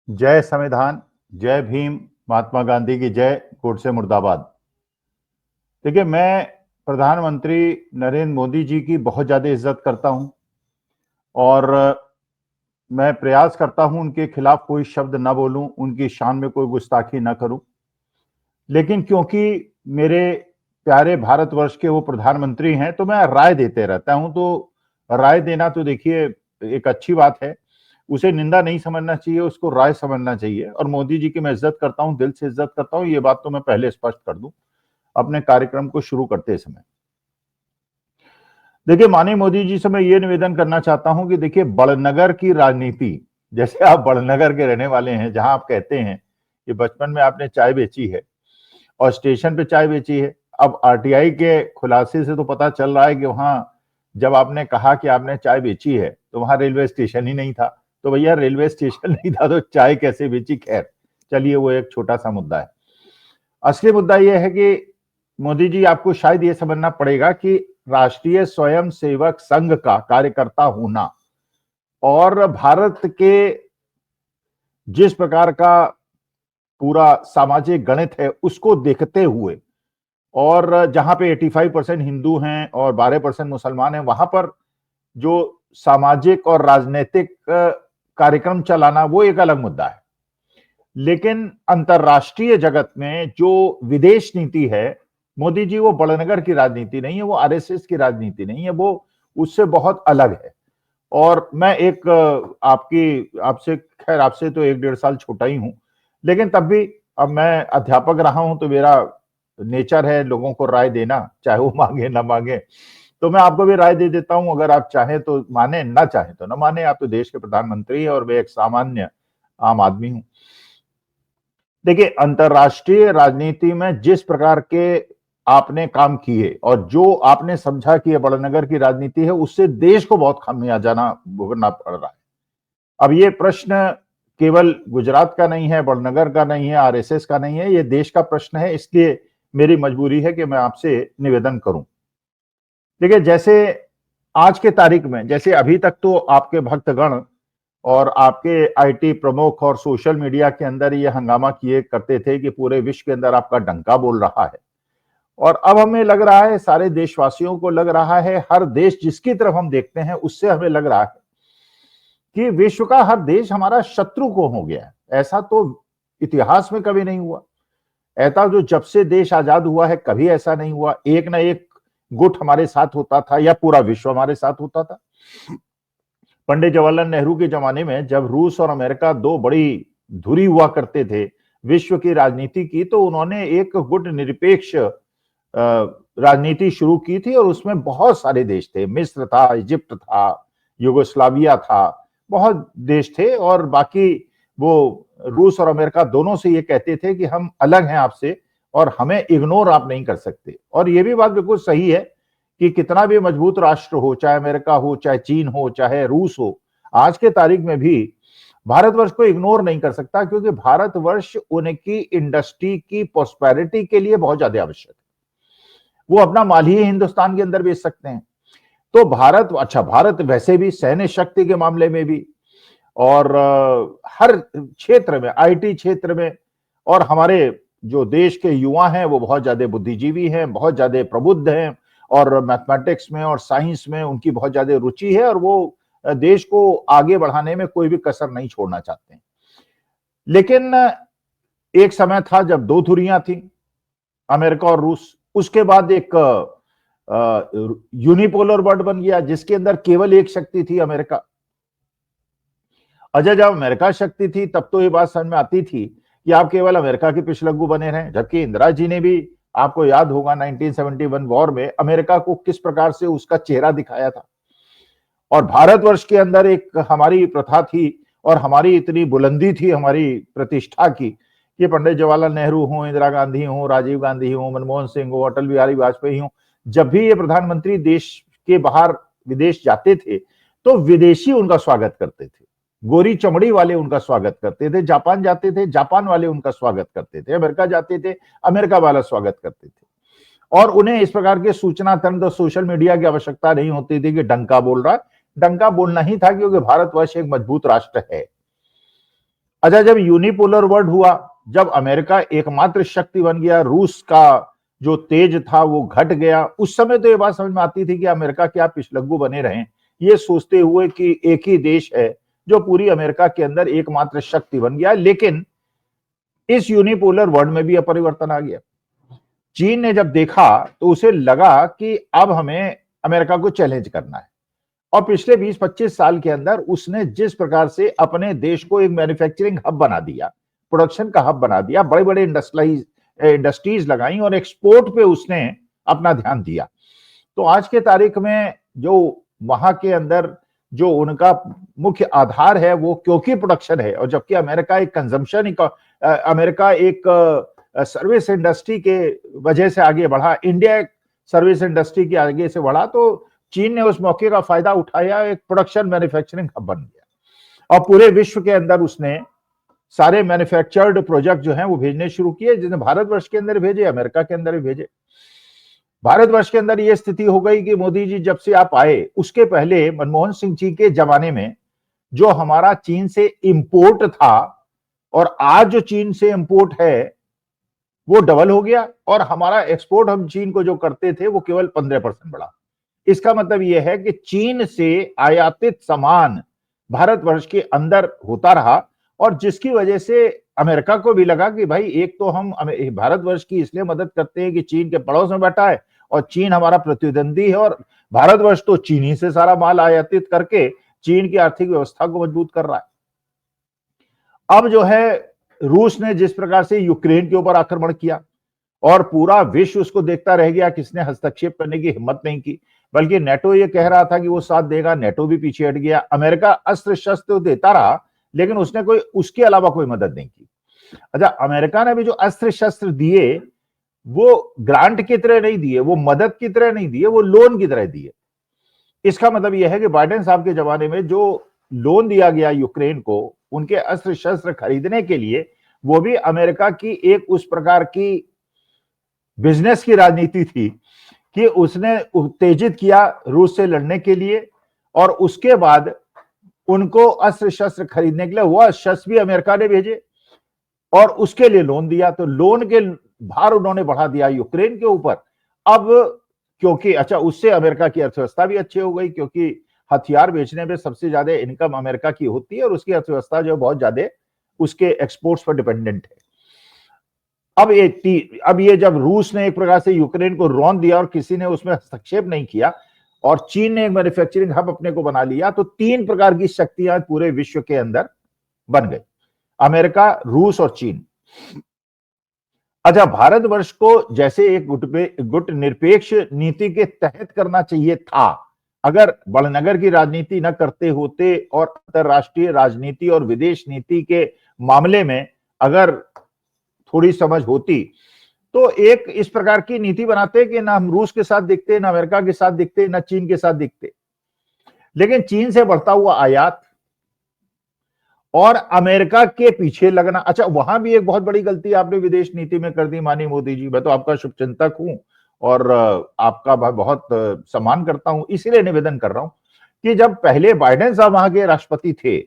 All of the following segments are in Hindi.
जय संविधान, जय भीम, महात्मा गांधी की जय, गोडसे मुर्दाबाद। देखिए, मैं प्रधानमंत्री नरेंद्र मोदी जी की बहुत ज्यादा इज्जत करता हूं और मैं प्रयास करता हूं उनके खिलाफ कोई शब्द ना बोलूं, उनकी शान में कोई गुस्ताखी ना करूं। लेकिन क्योंकि मेरे प्यारे भारतवर्ष के वो प्रधानमंत्री हैं तो मैं राय देते रहता हूं। तो राय देना तो देखिए एक अच्छी बात है, उसे निंदा नहीं समझना चाहिए, उसको राय समझना चाहिए। और मोदी जी की मैं इज्जत करता हूं, दिल से इज्जत करता हूं, ये बात तो मैं पहले स्पष्ट कर दूं अपने कार्यक्रम को शुरू करते समय। देखिए, माननीय मोदी जी से मैं ये निवेदन करना चाहता हूं कि देखिए, बड़नगर की राजनीति, जैसे आप बड़नगर के रहने वाले हैं, जहां आप कहते हैं कि बचपन में आपने चाय बेची है और स्टेशन पे चाय बेची है। अब आरटीआई के खुलासे से तो पता चल रहा है कि वहां जब आपने कहा कि आपने चाय बेची है तो वहां रेलवे स्टेशन ही नहीं था। तो भैया, रेलवे स्टेशन नहीं था तो चाय कैसे बेची? खैर, चलिए, वो एक छोटा सा मुद्दा है। असली मुद्दा यह है कि मोदी जी, आपको शायद ये समझना पड़ेगा कि राष्ट्रीय स्वयंसेवक संघ का कार्यकर्ता होना और भारत के जिस प्रकार का पूरा सामाजिक गणित है उसको देखते हुए, और जहां पे 85% हिंदू हैं और 12% मुसलमान हैं, वहां पर जो सामाजिक और राजनीतिक कार्यक्रम चलाना वो एक अलग मुद्दा है। लेकिन अंतरराष्ट्रीय जगत में जो विदेश नीति है, मोदी जी, वो बड़नगर की राजनीति नहीं है, वो आरएसएस की राजनीति नहीं है, वो उससे बहुत अलग है। और मैं एक आपकी आपसे खैर आपसे तो 1-1.5 साल छोटा ही हूं, लेकिन तब भी अब मैं अध्यापक रहा हूं तो मेरा नेचर है लोगों को राय देना, चाहे वो मांगे ना मांगे। तो मैं आपको भी राय दे देता हूं, अगर आप चाहें तो माने, ना चाहें तो ना माने। आप तो देश के प्रधानमंत्री हैं और मैं एक सामान्य आम आदमी हूं। देखिए, अंतरराष्ट्रीय राजनीति में जिस प्रकार के आपने काम किए और जो आपने समझा कि ये बड़नगर की राजनीति है, उससे देश को बहुत खामियाजा भुगतना पड़ रहा है। अब ये प्रश्न केवल गुजरात का नहीं है, बड़नगर का नहीं है, आरएसएस का नहीं है, ये देश का प्रश्न है। इसलिए मेरी मजबूरी है कि मैं आपसे निवेदन करूं। देखिए, जैसे आज के तारीख में, जैसे अभी तक तो आपके भक्तगण और आपके आईटी प्रमुख और सोशल मीडिया के अंदर ये हंगामा किए करते थे कि पूरे विश्व के अंदर आपका डंका बोल रहा है। और अब हमें लग रहा है, सारे देशवासियों को लग रहा है, हर देश जिसकी तरफ हम देखते हैं उससे हमें लग रहा है कि विश्व का हर देश हमारा शत्रु को हो गया है। ऐसा तो इतिहास में कभी नहीं हुआ। ऐसा जो जब से देश आजाद हुआ है कभी ऐसा नहीं हुआ। एक ना एक गुट हमारे साथ होता था या पूरा विश्व हमारे साथ होता था। पंडित जवाहरलाल नेहरू के जमाने में जब रूस और अमेरिका दो बड़ी धुरी हुआ करते थे विश्व की राजनीति की, तो उन्होंने एक गुट निरपेक्ष राजनीति शुरू की थी और उसमें बहुत सारे देश थे। मिस्र था, इजिप्ट था, युगोस्लाविया था, बहुत देश थे। और बाकी वो रूस और अमेरिका दोनों से ये कहते थे कि हम अलग हैं आपसे और हमें इग्नोर आप नहीं कर सकते। और ये भी बात बिल्कुल सही है कि कितना भी मजबूत राष्ट्र हो, चाहे अमेरिका हो, चाहे चीन हो, चाहे रूस हो, आज के तारीख में भी भारतवर्ष को इग्नोर नहीं कर सकता, क्योंकि भारतवर्ष उनकी इंडस्ट्री की प्रोस्पेरिटी के लिए बहुत ज्यादा आवश्यक है। वो अपना माल ही हिंदुस्तान के अंदर बेच सकते हैं। तो भारत, अच्छा, भारत वैसे भी सैन्य शक्ति के मामले में भी और हर क्षेत्र में, आईटी क्षेत्र में, और हमारे जो देश के युवा हैं वो बहुत ज्यादा बुद्धिजीवी हैं, बहुत ज्यादा प्रबुद्ध हैं, और मैथमेटिक्स में और साइंस में उनकी बहुत ज्यादा रुचि है, और वो देश को आगे बढ़ाने में कोई भी कसर नहीं छोड़ना चाहते हैं। लेकिन एक समय था जब दो धुरियां थी, अमेरिका और रूस। उसके बाद एक यूनिपोलर वर्ल्ड बन गया जिसके अंदर केवल एक शक्ति थी, अमेरिका। अच्छा, जब अमेरिका शक्ति थी तब तो ये बात समझ में आती थी कि आप केवल अमेरिका के पिछलग्गू बने रहें, जबकि इंदिरा जी ने भी, आपको याद होगा, 1971 वॉर में अमेरिका को किस प्रकार से उसका चेहरा दिखाया था। और भारतवर्ष के अंदर एक हमारी प्रथा थी और हमारी इतनी बुलंदी थी हमारी प्रतिष्ठा की कि पंडित जवाहरलाल नेहरू हो, इंदिरा गांधी हो, राजीव गांधी हो, मनमोहन सिंह हो, अटल बिहारी वाजपेयी हो, जब भी ये प्रधानमंत्री देश के बाहर विदेश जाते थे तो विदेशी उनका स्वागत करते थे। गोरी चमड़ी वाले उनका स्वागत करते थे। जापान जाते थे, जापान वाले उनका स्वागत करते थे। अमेरिका जाते थे, अमेरिका वाला स्वागत करते थे। और उन्हें इस प्रकार के सूचना तंत्र और सोशल मीडिया की आवश्यकता नहीं होती थी कि डंका बोल रहा है। डंका बोलना ही था क्योंकि भारतवर्ष एक मजबूत राष्ट्र है। अच्छा, जब यूनिपोलर वर्ल्ड हुआ, जब अमेरिका एकमात्र शक्ति बन गया, रूस का जो तेज था वो घट गया, उस समय तो ये बात समझ में आती थी कि अमेरिका क्या पिछलग्गू बने रहे, ये सोचते हुए कि एक ही देश है जो पूरी अमेरिका के अंदर एकमात्र शक्ति बन गया। लेकिन इस यूनिपोलर वर्ल्ड में भी परिवर्तन आ गया। चीन ने जब देखा तो उसे लगा कि अब हमें अमेरिका को चैलेंज करना है, और पिछले 20-25 साल के अंदर उसने जिस प्रकार से अपने देश को एक मैन्युफैक्चरिंग हब बना दिया, प्रोडक्शन का हब बना दिया, बड़े बड़े इंडस्ट्रीज लगाई और एक्सपोर्ट पे उसने अपना ध्यान दिया, तो आज के तारीख में जो वहां के अंदर जो उनका मुख्य आधार है वो क्योंकि प्रोडक्शन है, और जबकि अमेरिका एक कंजम्पशन, अमेरिका एक सर्विस इंडस्ट्री के वजह से आगे बढ़ा, इंडिया एक सर्विस इंडस्ट्री के आगे से बढ़ा, तो चीन ने उस मौके का फायदा उठाया, एक प्रोडक्शन मैन्युफैक्चरिंग हब बन गया और पूरे विश्व के अंदर उसने सारे मैन्युफैक्चर्ड प्रोजेक्ट जो हैं वो भेजने शुरू किए, जिन्हें भारतवर्ष के अंदर भेजे, अमेरिका के अंदर भी भेजे। भारतवर्ष के अंदर ये स्थिति हो गई कि मोदी जी जब से आप आए, उसके पहले मनमोहन सिंह जी के जमाने में जो हमारा चीन से इंपोर्ट था और आज जो चीन से इंपोर्ट है वो डबल हो गया, और हमारा एक्सपोर्ट हम चीन को जो करते थे वो केवल 15% बढ़ा। इसका मतलब यह है कि चीन से आयातित सामान भारतवर्ष के अंदर होता रहा, और जिसकी वजह से अमेरिका को भी लगा कि भाई एक तो हम भारतवर्ष की इसलिए मदद करते हैं कि चीन के पड़ोस में बैठा है और चीन हमारा प्रतिद्वंदी है, और भारतवर्ष तो चीनी से सारा माल आयातित करके चीन की आर्थिक व्यवस्था को मजबूत कर रहा है। अब जो है रूस ने जिस प्रकार से यूक्रेन के ऊपर आक्रमण किया और पूरा विश्व उसको देखता रह गया, किसने हस्तक्षेप करने की हिम्मत नहीं की, बल्कि नेटो ये कह रहा था कि वो साथ देगा, नेटो भी पीछे हट गया। अमेरिका अस्त्र शस्त्र देता रहा लेकिन उसने कोई उसके अलावा कोई मदद नहीं की। अच्छा, अमेरिका ने भी जो अस्त्र शस्त्र दिए वो ग्रांट की तरह नहीं दिए, वो मदद की तरह नहीं दिए, वो लोन की तरह दिए। इसका मतलब यह है कि बाइडेन साहब के जमाने में जो लोन दिया गया यूक्रेन को उनके अस्त्र शस्त्र खरीदने के लिए, वो भी अमेरिका की एक उस प्रकार की बिजनेस की राजनीति थी कि उसने उत्तेजित किया रूस से लड़ने के लिए, और उसके बाद उनको अस्त्र शस्त्र खरीदने के लिए वह शस्त्र भी अमेरिका ने भेजे और उसके लिए लोन दिया, तो लोन के भार उन्होंने बढ़ा दिया यूक्रेन के ऊपर। अब क्योंकि अच्छा, उससे अमेरिका की अर्थव्यवस्था भी अच्छी हो गई, क्योंकि हथियार बेचने में सबसे ज्यादा इनकम अमेरिका की होती है और उसकी अर्थव्यवस्था जो बहुत ज्यादा उसके एक्सपोर्ट्स पर डिपेंडेंट है। अब ये जब रूस ने एक प्रकार से यूक्रेन को रौंद दिया और किसी ने उसमें हस्तक्षेप नहीं किया और चीन ने एक मैन्युफैक्चरिंग हब अपने को बना लिया, तो 3 प्रकार की शक्तियां पूरे विश्व के अंदर बन गई, अमेरिका, रूस और चीन। अच्छा, भारतवर्ष को जैसे एक गुट निरपेक्ष नीति के तहत करना चाहिए था, अगर बड़नगर की राजनीति न करते होते और अंतरराष्ट्रीय राजनीति और विदेश नीति के मामले में अगर थोड़ी समझ होती, तो एक इस प्रकार की नीति बनाते कि ना हम रूस के साथ दिखते, ना अमेरिका के साथ दिखते, ना चीन के साथ दिखते। लेकिन चीन से बढ़ता हुआ आयात और अमेरिका के पीछे लगना, अच्छा वहां भी एक बहुत बड़ी गलती आपने विदेश नीति में कर दी माननीय मोदी जी। मैं तो आपका शुभचिंतक हूं और आपका बहुत सम्मान करता हूं, इसीलिए निवेदन कर रहा हूं कि जब पहले बाइडेन साहब वहां के राष्ट्रपति थे,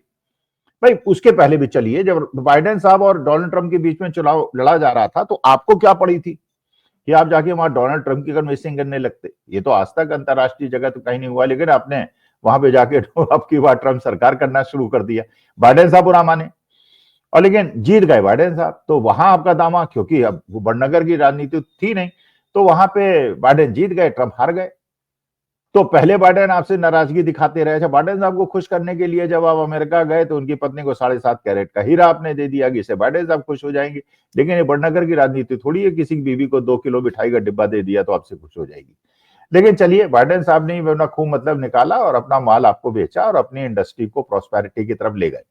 भाई उसके पहले भी चलिए, जब बाइडेन साहब और डोनाल्ड ट्रंप के बीच में चुनाव लड़ा जा रहा था, तो आपको क्या पड़ी थी कि आप जाके वहां डोनाल्ड ट्रंप की कन्विंसिंग करने लगते? ये तो आज तक अंतरराष्ट्रीय जगह तो कहीं नहीं हुआ, लेकिन आपने वहां पे जाके अब की बार ट्रंप सरकार करना शुरू कर दिया। बाइडेन साहब बुरा माने और लेकिन जीत गए बाइडेन साहब, तो वहां आपका दामा, क्योंकि अब वो बड़नगर की राजनीति थी नहीं, तो वहां पे बाइडेन जीत गए, ट्रंप हार गए। तो पहले बाइडेन आपसे नाराजगी दिखाते रहे। बाइडेन साहब को खुश करने के लिए जब आप अमेरिका गए तो उनकी पत्नी को 7.5 कैरेट का हीरा आपने दे दिया कि इससे बाइडेन साहब खुश हो जाएंगे। लेकिन ये बड़नगर की राजनीति थोड़ी है, किसी बीवी को 2 किलो मिठाई का डिब्बा दे दिया तो आपसे खुश हो जाएगी। लेकिन चलिए, बाइडेन साहब ने अपना खूब मतलब निकाला और अपना माल आपको बेचा और अपनी इंडस्ट्री को प्रॉस्पेरिटी की तरफ ले गए।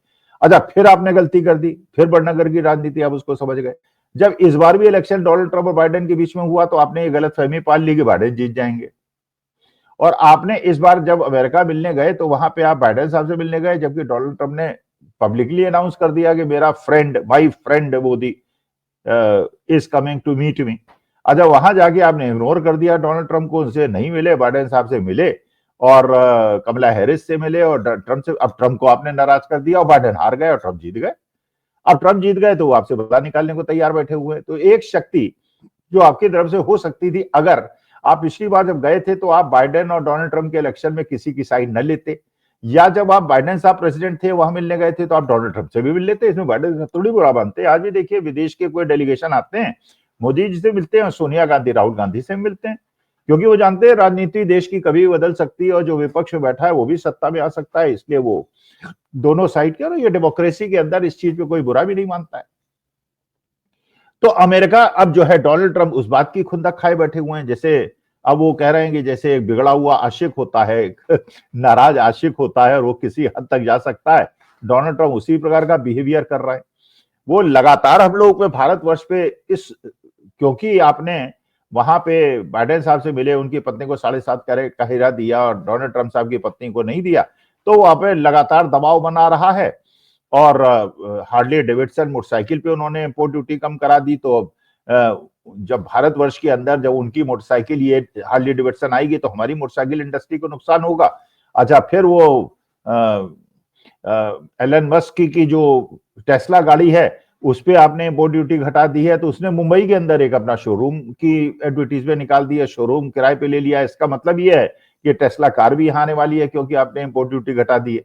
अच्छा, फिर आपने गलती कर दी, फिर बड़नगर की राजनीति आप उसको समझ गए। जब इस बार भी इलेक्शन डोनाल्ड ट्रंप और बाइडेन के बीच में हुआ तो आपने ये गलतफहमी पाल ली कि बाइडेन जीत जाएंगे, और आपने इस बार जब अमेरिका मिलने गए तो वहां पे आप बाइडेन साहब से मिलने गए, जबकि डोनाल्ड ट्रंप ने पब्लिकली अनाउंस कर दिया कि मेरा friend, my friend Modi is coming to meet me. अच्छा, वहां जाके आपने इग्नोर कर दिया डोनाल्ड ट्रंप को, उनसे नहीं मिले, बाइडेन साहब से मिले और कमला हैरिस से मिले और ट्रंप से, अब ट्रंप को आपने नाराज कर दिया और बाइडेन हार गए और ट्रंप जीत गए। अब ट्रम्प जीत गए तो वो आपसे बदला निकालने को तैयार बैठे हुए हैं। तो एक शक्ति जो आपकी तरफ से हो सकती थी, अगर आप पिछली बार जब गए थे तो आप बाइडेन और डोनाल्ड ट्रंप के इलेक्शन में किसी की साइड न लेते, या जब आप बाइडेन साहब प्रेसिडेंट थे वहां मिलने गए थे तो आप डोनाल्ड ट्रंप से भी मिल लेते। इसमें बाइडेन थोड़ी बुरा मानते। आज भी देखिए विदेश के कोई डेलीगेशन आते हैं, मोदी जी से मिलते हैं, सोनिया गांधी राहुल गांधी से मिलते हैं, क्योंकि वो जानते हैं राजनीति देश की कभी भी बदल सकती है और जो विपक्ष में बैठा है वो भी सत्ता में आ सकता है। इसलिए वो दोनों साइड के, और ये डेमोक्रेसी के अंदर इस चीज पे कोई बुरा भी नहीं मानता है। तो अमेरिका अब जो है, डोनाल्ड ट्रंप उस बात की खुंदक खाए बैठे हुए हैं। जैसे अब वो कह रहे हैं कि जैसे एक बिगड़ा हुआ आशिक होता है, एक नाराज आशिक होता है और वो किसी हद तक जा सकता है, डोनाल्ड ट्रंप उसी प्रकार का बिहेवियर कर रहा है। वो लगातार हम लोग पे, भारतवर्ष पे इस, क्योंकि आपने वहां पे बाइडेन साहब से मिले, उनकी पत्नी को 7.5 का हीरा दिया और डोनाल्ड ट्रंप साहब की पत्नी को नहीं दिया, तो वहां पे लगातार दबाव बना रहा है। और हार्ले डेविडसन मोटरसाइकिल पे उन्होंने इम्पोर्ट ड्यूटी कम करा दी। तो जब भारतवर्ष के अंदर जब उनकी मोटरसाइकिल ये हार्ले डेविडसन आएगी तो हमारी मोटरसाइकिल इंडस्ट्री को नुकसान होगा। अच्छा, फिर वो एलन मस्क की जो टेस्ला गाड़ी है उस पे आपने इम्पोर्ट ड्यूटी घटा दी है, तो उसने मुंबई के अंदर एक अपना शोरूम की एडवर्टीजमेंट निकाल दी है, शोरूम किराए पे ले लिया है। इसका मतलब ये है कि टेस्ला कार भी यहाँ आने वाली है क्योंकि आपने इम्पोर्ट ड्यूटी घटा दी है।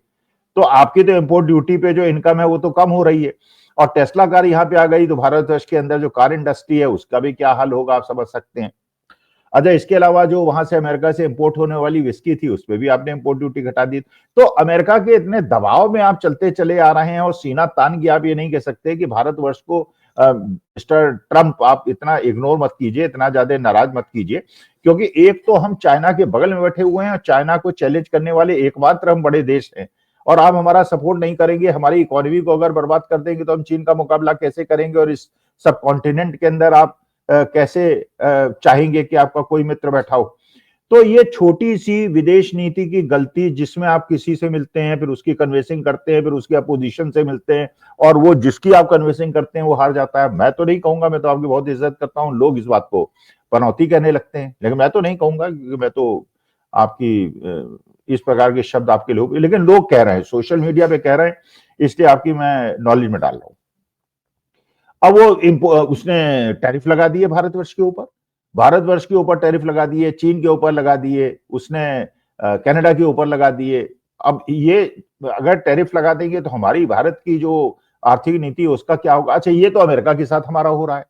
तो आपकी तो इम्पोर्ट ड्यूटी पे जो इनकम है वो तो कम हो रही है, और टेस्ला कार यहाँ पे आ गई तो भारतवर्ष के अंदर जो कार इंडस्ट्री है उसका भी क्या हाल होगा, आप समझ सकते हैं। अच्छा, इसके अलावा जो वहां से अमेरिका से इंपोर्ट होने वाली विस्की थी उस पर भी आपने इंपोर्ट ड्यूटी घटा दी। तो अमेरिका के इतने दबाव में आप चलते चले आ रहे हैं और सीना तान के आप ये नहीं कह सकते कि भारतवर्ष को मिस्टर ट्रंप आप इतना इग्नोर मत कीजिए, इतना ज्यादा नाराज मत कीजिए, क्योंकि एक तो हम चाइना के बगल में बैठे हुए हैं और चाइना को चैलेंज करने वाले एकमात्र हम बड़े देश हैं, और आप हमारा सपोर्ट नहीं करेंगे, हमारी इकोनॉमी को अगर बर्बाद कर देंगे तो हम चीन का मुकाबला कैसे करेंगे, और इस सब कॉन्टिनेंट के अंदर आप कैसे चाहेंगे कि आपका कोई मित्र बैठा हो। तो ये छोटी सी विदेश नीति की गलती, जिसमें आप किसी से मिलते हैं, फिर उसकी कन्वेंसिंग करते हैं, फिर उसके अपोजिशन से मिलते हैं, और वो जिसकी आप कन्वेंसिंग करते हैं वो हार जाता है। मैं तो नहीं कहूंगा, मैं तो आपकी बहुत इज्जत करता हूं, लोग इस बात को पनौती कहने लगते हैं, लेकिन मैं तो नहीं कहूंगा, क्योंकि मैं तो आपकी इस प्रकार के शब्द आपके लोग, लेकिन लोग कह रहे हैं, सोशल मीडिया पे कह रहे हैं, इसलिए आपकी मैं नॉलेज में डाल रहा हूं। अब वो उसने टैरिफ लगा दिए भारतवर्ष के ऊपर, भारतवर्ष के ऊपर टैरिफ लगा दिए, चीन के ऊपर लगा दिए, उसने कनाडा के ऊपर लगा दिए। अब ये अगर टैरिफ लगा देंगे तो हमारी भारत की जो आर्थिक नीति उसका क्या होगा। अच्छा, ये तो अमेरिका के साथ हमारा हो रहा है।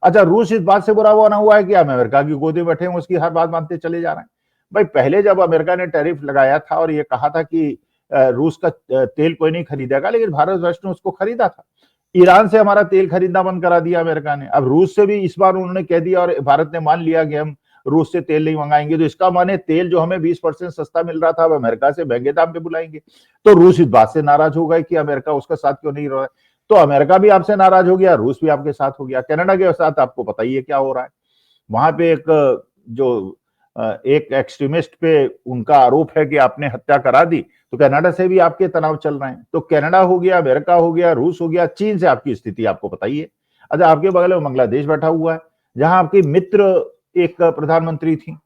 अच्छा, रूस इस बात से बुरा बना हुआ है कि हम अमेरिका की गोदी में बैठे हैं, उसकी हर बात मानते चले जा रहे हैं। भाई, पहले जब अमेरिका ने टैरिफ लगाया था और ये कहा था कि रूस का तेल कोई नहीं खरीदेगा, लेकिन भारतवर्ष ने उसको खरीदा था। ईरान से हमारा तेल खरीदना बंद करा दिया अमेरिका ने। अब रूस से भी इस बार उन्होंने कह दिया और भारत ने मान लिया कि हम रूस से तेल नहीं मंगाएंगे, तो इसका माने तेल जो हमें 20% सस्ता मिल रहा था अब अमेरिका से महंगे दाम पे बुलाएंगे। तो रूस इस बात से नाराज हो गए कि अमेरिका उसका साथ क्यों नहीं रहा है। तो अमेरिका भी आपसे नाराज हो गया, रूस भी आपके साथ हो गया। कनाडा के साथ आपको पता ही है क्या हो रहा है। वहां पे एक एक्सट्रीमिस्ट पे उनका आरोप है कि आपने हत्या करा दी, तो कनाडा से भी आपके तनाव चल रहे हैं। तो कनाडा हो गया, अमेरिका हो गया, रूस हो गया, चीन से आपकी स्थिति आपको पता ही है। अच्छा, आपके बगल में बांग्लादेश बैठा हुआ है, जहां आपकी मित्र एक प्रधानमंत्री थी,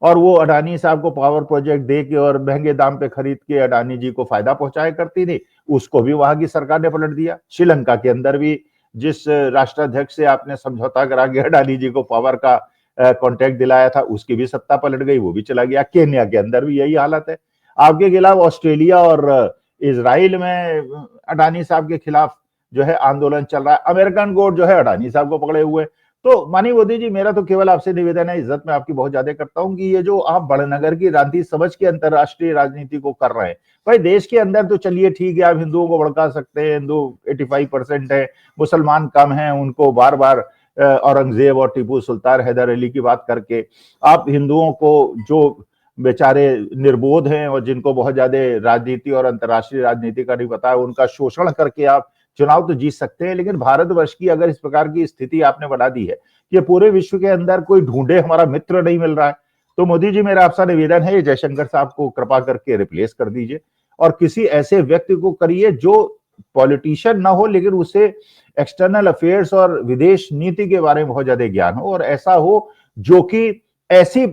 और वो अडानी साहब को पावर प्रोजेक्ट दे के और महंगे दाम पे खरीद के अडानी जी को फायदा पहुंचाया करती थी, उसको भी वहां की सरकार ने पलट दिया। श्रीलंका के अंदर भी जिस राष्ट्राध्यक्ष से आपने समझौता करा के अडानी जी को पावर का कॉन्ट्रैक्ट दिलाया था, उसकी भी सत्ता पलट गई, वो भी चला गया। केन्या के अंदर भी यही हालत है। आपके खिलाफ ऑस्ट्रेलिया और इजराइल में अडानी साहब के खिलाफ जो है आंदोलन चल रहा है। अमेरिकन कोर्ट जो है अडानी साहब को पकड़े हुए। तो माननीय मोदी जी, मेरा तो केवल आपसे निवेदन है, इज्जत में आपकी बहुत ज्यादा करता हूं, कि ये जो आप बड़नगर की रांधी समझ के अंतरराष्ट्रीय राजनीति को कर रहे हैं, भाई देश के अंदर तो चलिए ठीक है, आप हिंदुओं को भड़का सकते हैं, हिंदू 85% है, मुसलमान कम है, उनको बार बार औरंगजेब और टीपू सुल्तान हैदर अली की बात करके आप हिंदुओं को, जो बेचारे निर्बोध हैं और जिनको बहुत ज्यादा राजनीति और अंतर्राष्ट्रीय राजनीति का नहीं पता है, उनका शोषण करके आप चुनाव तो जीत सकते हैं। लेकिन भारतवर्ष की अगर इस प्रकार की स्थिति आपने बना दी है कि पूरे विश्व के अंदर कोई ढूंढे हमारा मित्र नहीं मिल रहा है, तो मोदी जी, मेरा आपसे निवेदन है, जयशंकर साहब को कृपा करके रिप्लेस कर दीजिए और किसी ऐसे व्यक्ति को करिए जो पॉलिटिशियन ना हो, लेकिन उसे एक्सटर्नल अफेयर्स और विदेश नीति के बारे में बहुत ज्यादा ज्ञान हो, और ऐसा हो जो कि ऐसी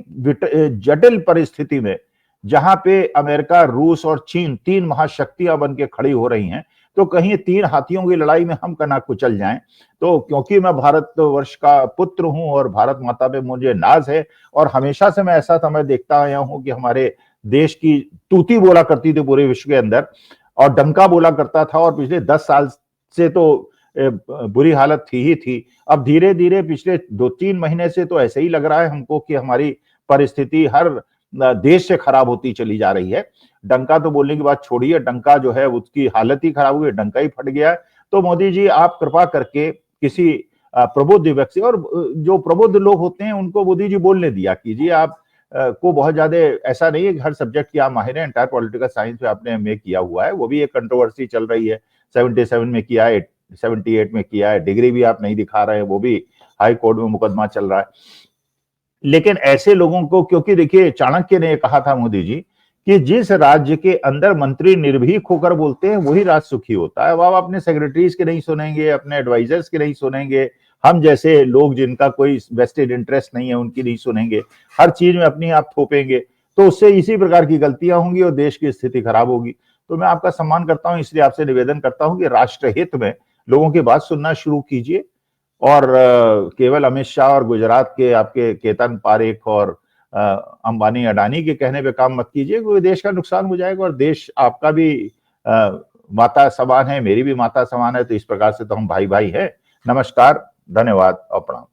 जटिल परिस्थिति में जहां पे अमेरिका, रूस और चीन तीन महाशक्तियां बन के खड़ी हो रही हैं, तो कहीं तीन हाथियों की लड़ाई में हम कना कुचल जाएं। तो क्योंकि मैं भारतवर्ष का पुत्र हूं और भारत माता पे मुझे नाज है, और हमेशा से मैं ऐसा समय देखता आया हूं कि हमारे देश की तूती बोला करती थी पूरे विश्व के अंदर, और डंका बोला करता था, और पिछले 10 साल से तो बुरी हालत थी ही थी। अब धीरे धीरे पिछले 2-3 महीने से तो ऐसे ही लग रहा है हमको कि हमारी परिस्थिति हर देश से खराब होती चली जा रही है। डंका तो बोलने की बात छोड़िए, डंका जो है उसकी हालत ही खराब हुई है, डंका ही फट गया है। तो मोदी जी, आप कृपा करके किसी प्रबुद्ध व्यक्ति, और जो प्रबुद्ध लोग होते हैं उनको मोदी जी बोलने दिया कीजिए। आप को बहुत ज्यादा ऐसा नहीं है कि हर सब्जेक्ट की आप माहिर हैं, एंटायर पॉलिटिकल साइंस में आपने एमए किया हुआ है, वो भी एक कंट्रोवर्सी चल रही है। 77 में किया है, 78 में किया है, डिग्री भी आप नहीं दिखा रहे हैं, वो भी हाई कोर्ट में मुकदमा चल रहा है। लेकिन ऐसे लोगों को, क्योंकि देखिए चाणक्य ने कहा था मोदी जी कि जिस राज्य के अंदर मंत्री निर्भीक होकर बोलते हैं वही राज्य सुखी होता है। अब आप अपने सेक्रेटरीज के नहीं सुनेंगे, अपने एडवाइजर्स के नहीं सुनेंगे, हम जैसे लोग जिनका कोई वेस्टेड इंटरेस्ट नहीं है उनकी नहीं सुनेंगे, हर चीज में अपनी आप थोपेंगे, तो उससे इसी प्रकार की गलतियां होंगी और देश की स्थिति खराब होगी। तो मैं आपका सम्मान करता हूं, इसलिए आपसे निवेदन करता हूं कि राष्ट्रहित में लोगों की बात सुनना शुरू कीजिए, और केवल अमित शाह और गुजरात के आपके केतन पारेख और अंबानी अडानी के कहने पे काम मत कीजिए, क्योंकि देश का नुकसान हो जाएगा, और देश आपका भी माता समान है, मेरी भी माता समान है, तो इस प्रकार से तो हम भाई भाई हैं। नमस्कार, धन्यवाद और प्रणाम।